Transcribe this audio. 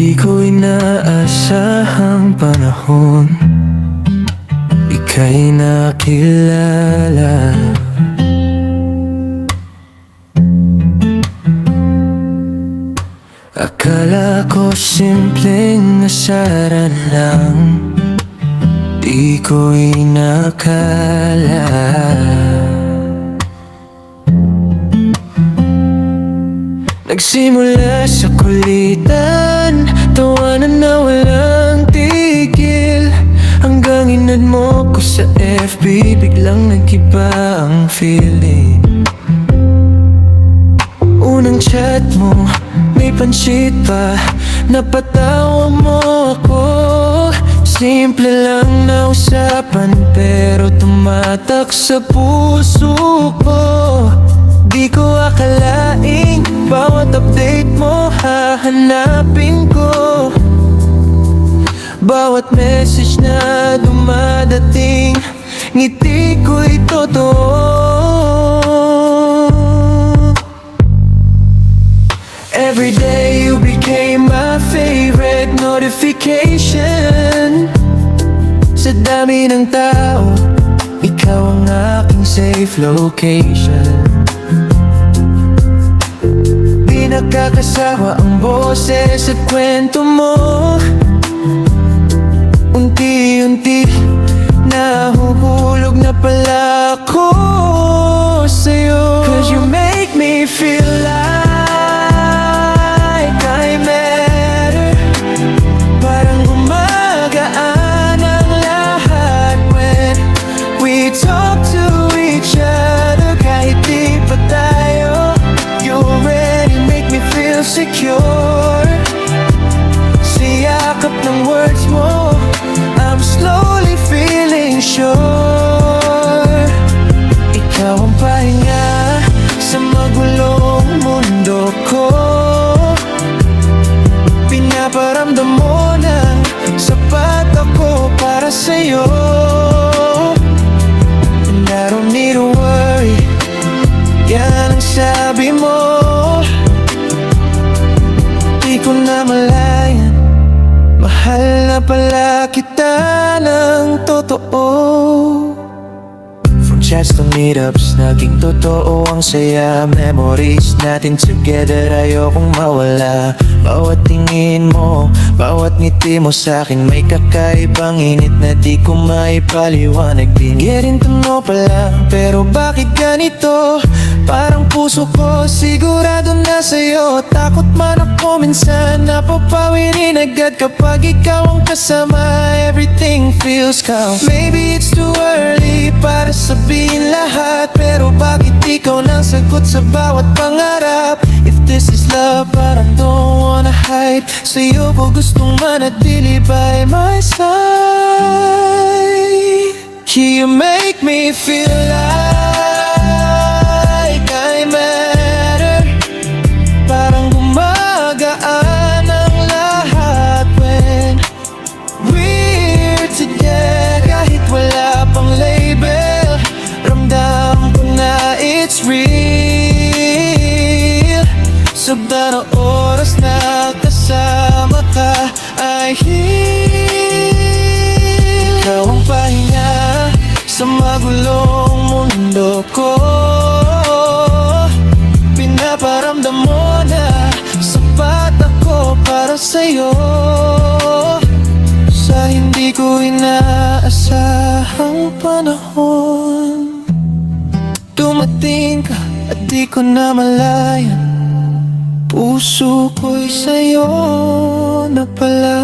Di ko inaasahang panahon ika'y nakilala. Akala ko simpleng nasaran lang, di ko inakala. Nagsimula sa kulitan, tawanan na walang tigil, hanggang inad mo ko sa FB, biglang nag-iba ang feeling. Unang chat mo, may pansit pa, napatawa mo ako. Simple lang na usapan, pero tumatak sa puso ko. Di ko akalaing bawat update mo hahanapin ko. Bawat message na dumadating, ngiti ko'y totoo. Every day you became my favorite notification. Sa dami ng tao, ikaw ang aking safe location. Di nakakasawa ang boses at kwento mo. Unti-unti nahuhulog na pala ako sa'yo. 'Cause you make me feel like I matter. Parang gumagaan ang lahat when we talk to each other. Kahit di pa tayo, you already make me feel secure. Sa yakap ng words mo, I'm slowly feeling sure. Ikaw ang pahinga sa magulong mundo ko. Pinaparamdam mo na sapat ako para sa'yo. And I don't need to worry, yan ang sabi mo. Di ko na malayan, mahal na pala kita ng totoo. From chats to meetups, naging totoo ang saya. Memories natin together, ayokong mawala. Bawat tingin mo, bawat ngiti mo sa'kin, may kakaibang init na di ko maipaliwanag. Getting to know pa lang, pero bakit ganito? Parang puso ko sigurado na sa'yo. Takot man ako minsan, napapawi rin agad kapag ikaw ang kasama. Everything feels calm. Maybe it's too early para sabihin lahat, pero bakit ikaw nang sagot sa bawat pangarap? If this is love, parang don't wanna hide. Sa'yo ko gustong manatili by my side. You make me feel like I matter. Parang gumagaan ang lahat when we're together. Kahit wala pang label, ramdam ko na it's real. Sabda na oras na kasama ka ay heal. Ikaw ang pahinga sa magulong mundo ko. Pinaparamdam mo na sapat ako para sa'yo. Sa hindi ko inaasahang panahon, dumating ka at di ko na malayan. Puso ko'y sa'yo na pala.